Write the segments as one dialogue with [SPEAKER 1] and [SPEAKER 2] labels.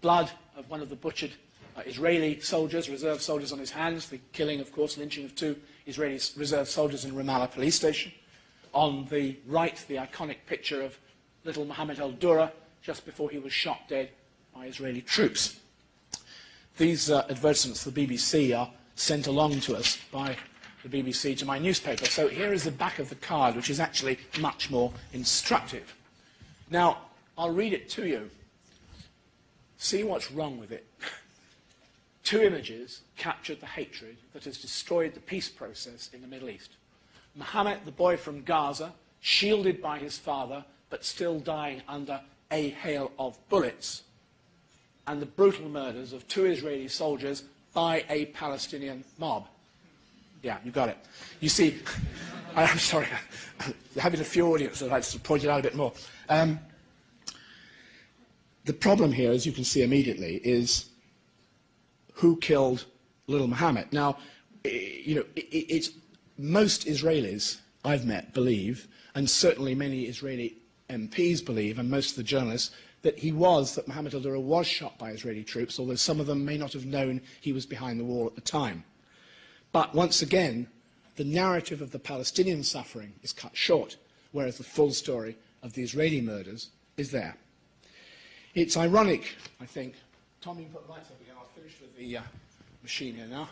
[SPEAKER 1] blood of one of the butchered Israeli soldiers, reserve soldiers on his hands, the killing, of course, lynching of 2 Israeli reserve soldiers in Ramallah police station. On the right, the iconic picture of little Mohammed al-Dura just before he was shot dead by Israeli troops. These advertisements to the BBC are sent along to us by the BBC to my newspaper. So here is the back of the card, which is actually much more instructive. Now, I'll read it to you. See what's wrong with it. 2 images captured the hatred that has destroyed the peace process in the Middle East. Mohammed, the boy from Gaza, shielded by his father, but still dying under a hail of bullets, and the brutal murders of 2 Israeli soldiers by a Palestinian mob. Yeah, you got it. You see, I'm sorry, having a few audience, I'd like to point it out a bit more. The problem here, as you can see immediately, is who killed little Mohammed. Now, it's most Israelis I've met believe, and certainly many Israeli MPs believe, and most of the journalists, that Mohammed al-Dura was shot by Israeli troops, although some of them may not have known he was behind the wall at the time. But once again, the narrative of the Palestinian suffering is cut short, whereas the full story of the Israeli murders is there. It's ironic, I think. Tom, you can put the lights up again. I'll finish with the machine here now.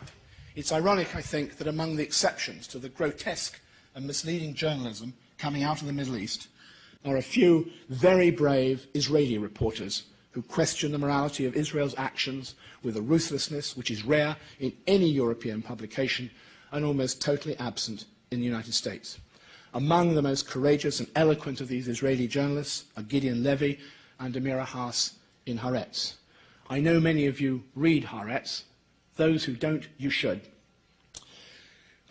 [SPEAKER 1] It's ironic, I think, that among the exceptions to the grotesque and misleading journalism coming out of the Middle East are a few very brave Israeli reporters who question the morality of Israel's actions with a ruthlessness which is rare in any European publication and almost totally absent in the United States. Among the most courageous and eloquent of these Israeli journalists are Gideon Levy and Amira Haas in Haaretz. I know many of you read Haaretz. Those who don't, you should.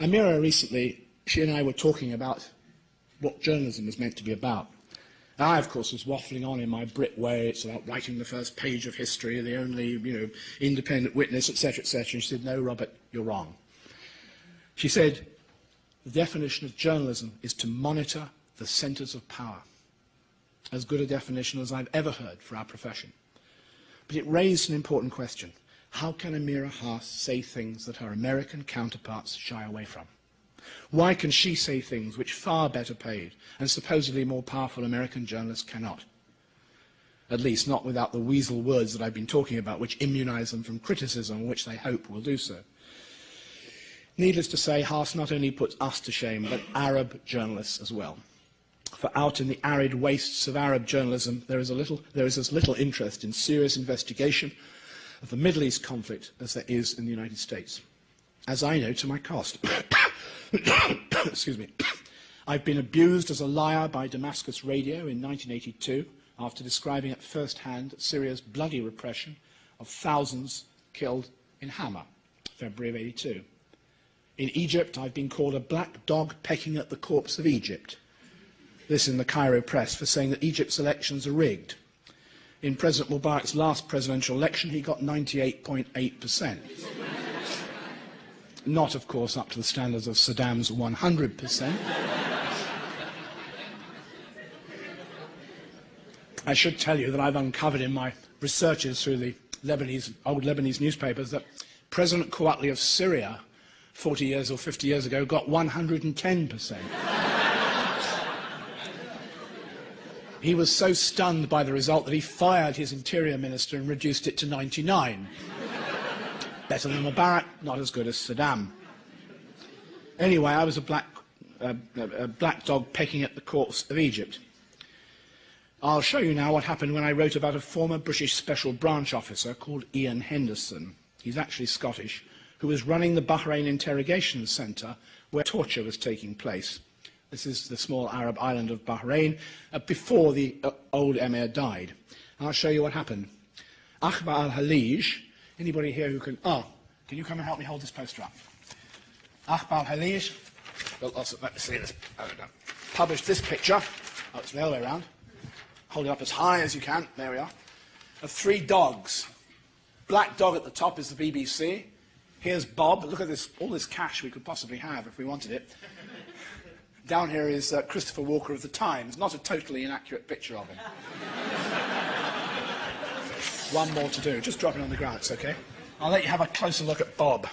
[SPEAKER 1] Amira recently, she and I were talking about what journalism is meant to be about. I, of course, was waffling on in my Brit way. It's about writing the first page of history, the only, independent witness, etc., etc. And she said, no, Robert, you're wrong. She said, the definition of journalism is to monitor the centres of power. As good a definition as I've ever heard for our profession. But it raised an important question. How can Amira Haas say things that her American counterparts shy away from? Why can she say things which far better paid and supposedly more powerful American journalists cannot? At least not without the weasel words that I've been talking about, which immunize them from criticism, which they hope will do so. Needless to say, Haas not only puts us to shame, but Arab journalists as well. For out in the arid wastes of Arab journalism, there is as little interest in serious investigation of the Middle East conflict as there is in the United States. As I know to my cost. Excuse me. I've been abused as a liar by Damascus Radio in 1982 after describing at first hand Syria's bloody repression of thousands killed in Hama, February of '82. In Egypt, I've been called a black dog pecking at the corpse of Egypt. This in the Cairo press for saying that Egypt's elections are rigged. In President Mubarak's last presidential election, he got 98.8%. Not, of course, up to the standards of Saddam's 100%. I should tell you that I've uncovered in my researches through the old Lebanese newspapers that President Kouatly of Syria 40 years or 50 years ago got 110%. He was so stunned by the result that he fired his interior minister and reduced it to 99. Better than Mubarak, not as good as Saddam. Anyway, I was a black dog pecking at the corpse of Egypt. I'll show you now what happened when I wrote about a former British Special Branch officer called Ian Henderson. He's actually Scottish, who was running the Bahrain Interrogation Centre where torture was taking place. This is the small Arab island of Bahrain before the old emir died. And I'll show you what happened. Akhbar al-Halij, anybody here who can... Oh, can you come and help me hold this poster up? Akhbar al-Halij, let me see this. Published this picture. Oh, it's the other way around. Hold it up as high as you can. There we are. Of 3 dogs. Black dog at the top is the BBC. Here's Bob. Look at this, all this cash we could possibly have if we wanted it. Down here is Christopher Walker of the Times. Not a totally inaccurate picture of him. one more to do. Just drop it on the ground, it's okay. I'll let you have a closer look at Bob.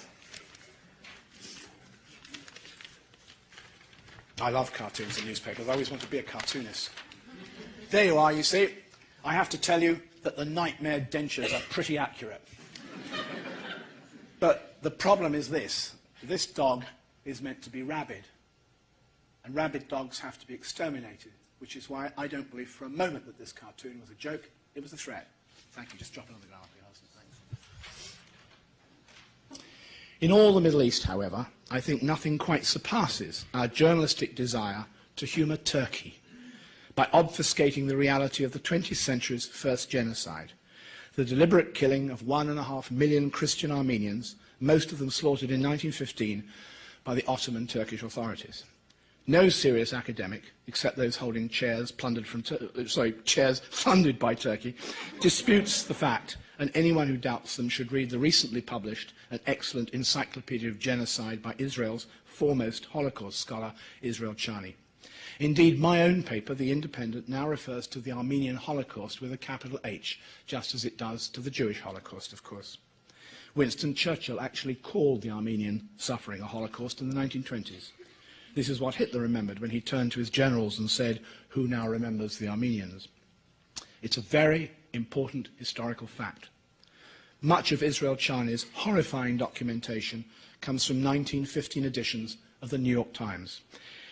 [SPEAKER 1] I love cartoons and newspapers. I always want to be a cartoonist. There you are, you see. I have to tell you that the nightmare dentures are pretty accurate. But the problem is this. This dog is meant to be rabid. And rabid dogs have to be exterminated, which is why I don't believe for a moment that this cartoon was a joke. It was a threat. Thank you. Just drop it on the ground, please. Thanks. In all the Middle East, however, I think nothing quite surpasses our journalistic desire to humour Turkey by obfuscating the reality of the 20th century's first genocide, the deliberate killing of 1.5 million Christian Armenians, most of them slaughtered in 1915 by the Ottoman Turkish authorities. No serious academic, except those holding chairs chairs funded by Turkey, disputes the fact, and anyone who doubts them should read the recently published and excellent Encyclopedia of Genocide by Israel's foremost Holocaust scholar, Israel Chani. Indeed, my own paper, The Independent, now refers to the Armenian Holocaust with a capital H, just as it does to the Jewish Holocaust, of course. Winston Churchill actually called the Armenian suffering a Holocaust in the 1920s. This is what Hitler remembered when he turned to his generals and said, "Who now remembers the Armenians?" It's a very important historical fact. Much of Israel Chani's horrifying documentation comes from 1915 editions of the New York Times.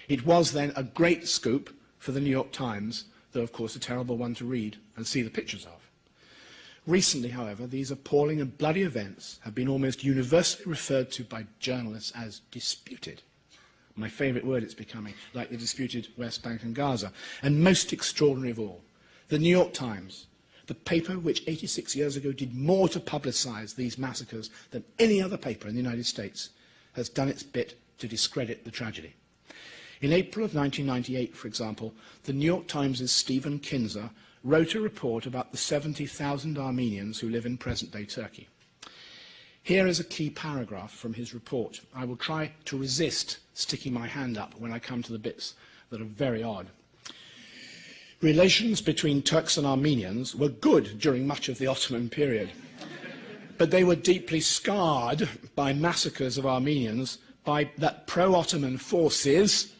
[SPEAKER 1] It was then a great scoop for the New York Times, though of course a terrible one to read and see the pictures of. Recently, however, these appalling and bloody events have been almost universally referred to by journalists as disputed. My favourite word it's becoming, like the disputed West Bank and Gaza. And most extraordinary of all, the New York Times, the paper which 86 years ago did more to publicise these massacres than any other paper in the United States, has done its bit to discredit the tragedy. In April of 1998, for example, the New York Times' Stephen Kinzer wrote a report about the 70,000 Armenians who live in present-day Turkey. Here is a key paragraph from his report. I will try to resist sticking my hand up when I come to the bits that are very odd. Relations between Turks and Armenians were good during much of the Ottoman period, but they were deeply scarred by massacres of Armenians by that pro-Ottoman forces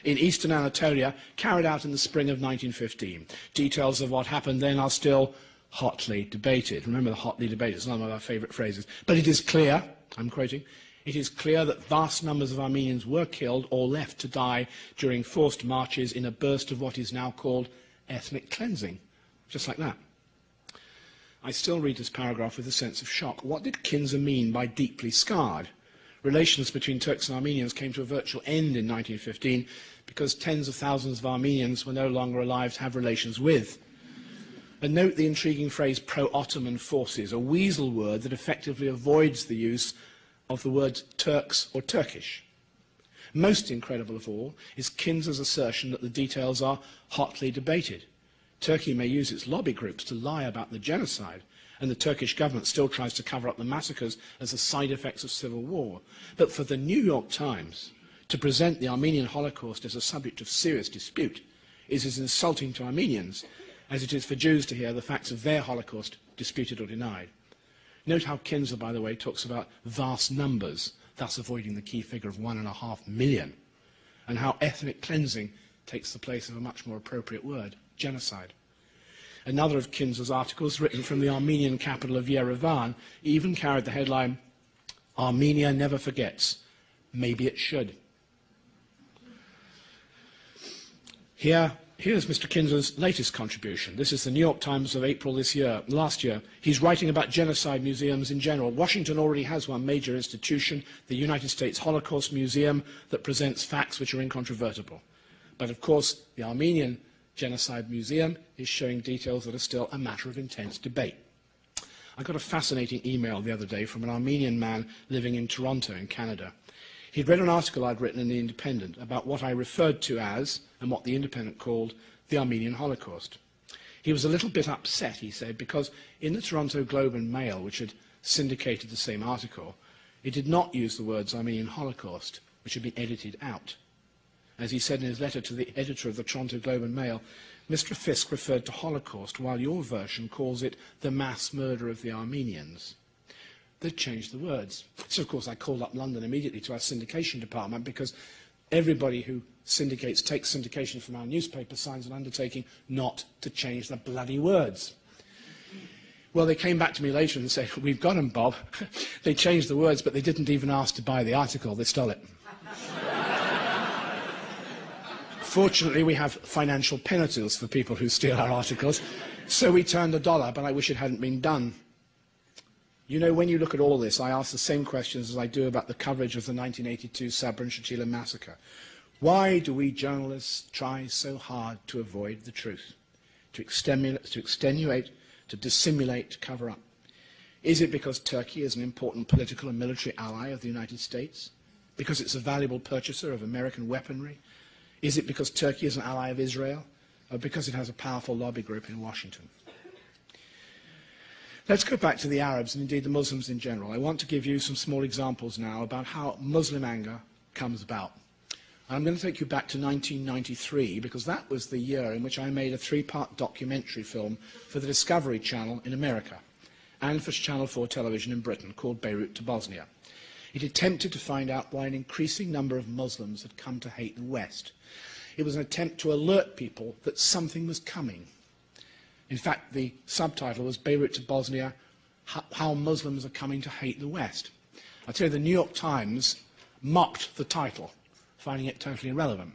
[SPEAKER 1] in eastern Anatolia carried out in the spring of 1915. Details of what happened then are still hotly debated. Remember the hotly debated, it's one of our favourite phrases. But it is clear, I'm quoting, it is clear that vast numbers of Armenians were killed or left to die during forced marches in a burst of what is now called ethnic cleansing. Just like that. I still read this paragraph with a sense of shock. What did Kinzer mean by deeply scarred? Relations between Turks and Armenians came to a virtual end in 1915 because tens of thousands of Armenians were no longer alive to have relations with. And note the intriguing phrase pro-Ottoman forces, a weasel word that effectively avoids the use of the words Turks or Turkish. Most incredible of all is Kinzer's assertion that the details are hotly debated. Turkey may use its lobby groups to lie about the genocide, and the Turkish government still tries to cover up the massacres as the side effects of civil war. But for the New York Times to present the Armenian Holocaust as a subject of serious dispute is as insulting to Armenians as it is for Jews to hear the facts of their Holocaust disputed or denied. Note how Kinzer, by the way, talks about vast numbers, thus avoiding the key figure of 1.5 million, and how ethnic cleansing takes the place of a much more appropriate word, genocide. Another of Kinzer's articles, written from the Armenian capital of Yerevan, even carried the headline, "Armenia never forgets. Maybe it should." Here's Mr. Kinzer's latest contribution. This is the New York Times of April last year. He's writing about genocide museums in general. Washington already has one major institution, the United States Holocaust Museum, that presents facts which are incontrovertible. But of course, the Armenian Genocide Museum is showing details that are still a matter of intense debate. I got a fascinating email the other day from an Armenian man living in Toronto in Canada. He'd read an article I'd written in The Independent about what I referred to as, and what The Independent called, the Armenian Holocaust. He was a little bit upset, he said, because in the Toronto Globe and Mail, which had syndicated the same article, it did not use the words Armenian Holocaust, which had been edited out. As he said in his letter to the editor of the Toronto Globe and Mail, Mr. Fisk referred to Holocaust, while your version calls it the mass murder of the Armenians. They changed the words. So, of course, I called up London immediately to our syndication department, because everybody who takes syndication from our newspaper signs an undertaking not to change the bloody words. Well, they came back to me later and said, "We've got them, Bob." They changed the words, but they didn't even ask to buy the article. They stole it. Fortunately, we have financial penalties for people who steal our articles, so we turned $1, but I wish it hadn't been done. You know, when you look at all this, I ask the same questions as I do about the coverage of the 1982 Sabra and Shatila massacre. Why do we journalists try so hard to avoid the truth, to extenuate, to dissimulate, to cover up? Is it because Turkey is an important political and military ally of the United States? Because it's a valuable purchaser of American weaponry? Is it because Turkey is an ally of Israel? Or because it has a powerful lobby group in Washington? Let's go back to the Arabs and indeed the Muslims in general. I want to give you some small examples now about how Muslim anger comes about. I'm going to take you back to 1993, because that was the year in which I made a 3-part documentary film for the Discovery Channel in America and for Channel 4 television in Britain, called Beirut to Bosnia. It attempted to find out why an increasing number of Muslims had come to hate the West. It was an attempt to alert people that something was coming. In fact, the subtitle was Beirut to Bosnia, How Muslims Are Coming to Hate the West. I'll tell you, the New York Times mocked the title, finding it totally irrelevant.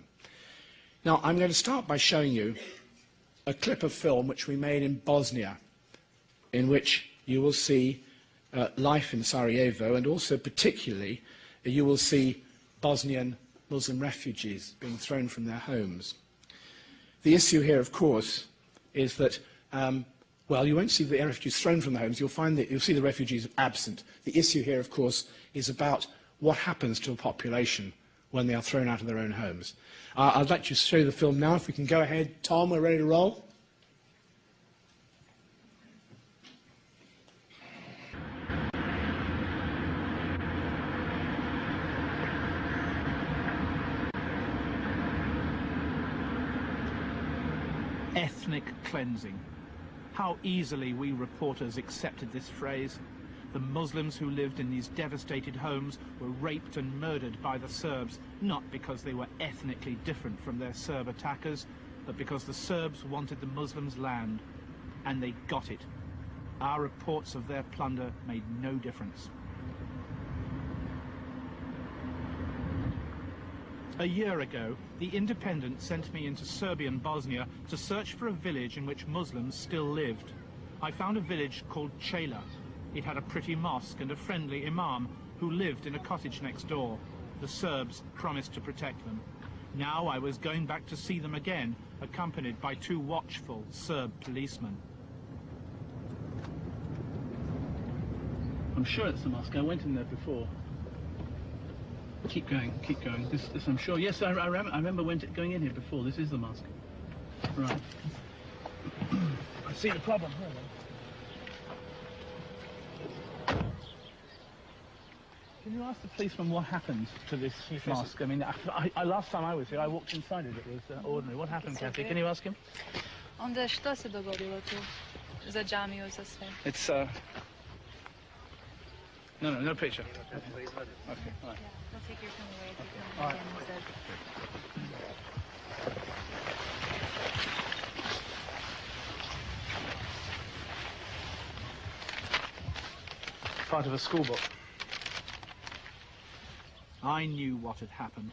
[SPEAKER 1] Now, I'm going to start by showing you a clip of film which we made in Bosnia, in which you will see life in Sarajevo, and also particularly you will see Bosnian Muslim refugees being thrown from their homes. The issue here, of course, is that, well, you won't see the refugees thrown from their homes, you'll see the refugees absent. The issue here, of course, is about what happens to a population when they are thrown out of their own homes. I'd like to show you the film now. If we can go ahead. Tom, we're ready to roll.
[SPEAKER 2] Ethnic cleansing. How easily we reporters accepted this phrase. The Muslims who lived in these devastated homes were raped and murdered by the Serbs, not because they were ethnically different from their Serb attackers, but because the Serbs wanted the Muslims' land, and they got it. Our reports of their plunder made no difference. A year ago, The Independent sent me into Serbian Bosnia to search for a village in which Muslims still lived. I found a village called Chela. It had a pretty mosque and a friendly imam who lived in a cottage next door. The Serbs promised to protect them. Now I was going back to see them again, accompanied by 2 watchful Serb policemen.
[SPEAKER 3] I'm sure it's the mosque. I went in there before. Keep going, keep going. This I'm sure. Yes, I remember going in here before. This is the mosque. Right. I see the problem here, then. Can you ask the policeman what happened to this mosque? I mean, last time I was here, I walked inside it. It was ordinary. What happened, Kathy? Can you ask him?
[SPEAKER 4] Onda što se dogodilo tu za džamiju, za sve?
[SPEAKER 3] It's no picture. Okay, all right.
[SPEAKER 4] Don't take your phone away.
[SPEAKER 3] All right. Part of a school book.
[SPEAKER 2] I knew what had happened.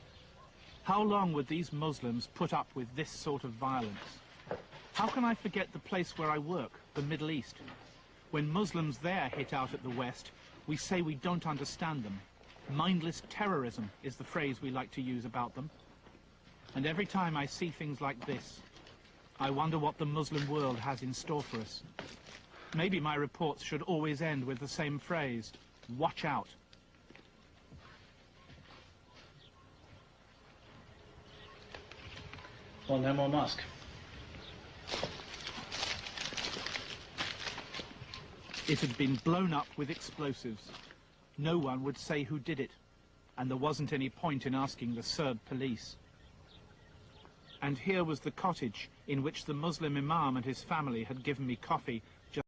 [SPEAKER 2] How long would these Muslims put up with this sort of violence? How can I forget the place where I work, the Middle East? When Muslims there hit out at the West, we say we don't understand them. Mindless terrorism is the phrase we like to use about them. And every time I see things like this, I wonder what the Muslim world has in store for us. Maybe my reports should always end with the same phrase, watch out.
[SPEAKER 3] Well, no more mosque.
[SPEAKER 2] It had been blown up with explosives. No one would say who did it, and there wasn't any point in asking the Serb police. And here was the cottage in which the Muslim Imam and his family had given me coffee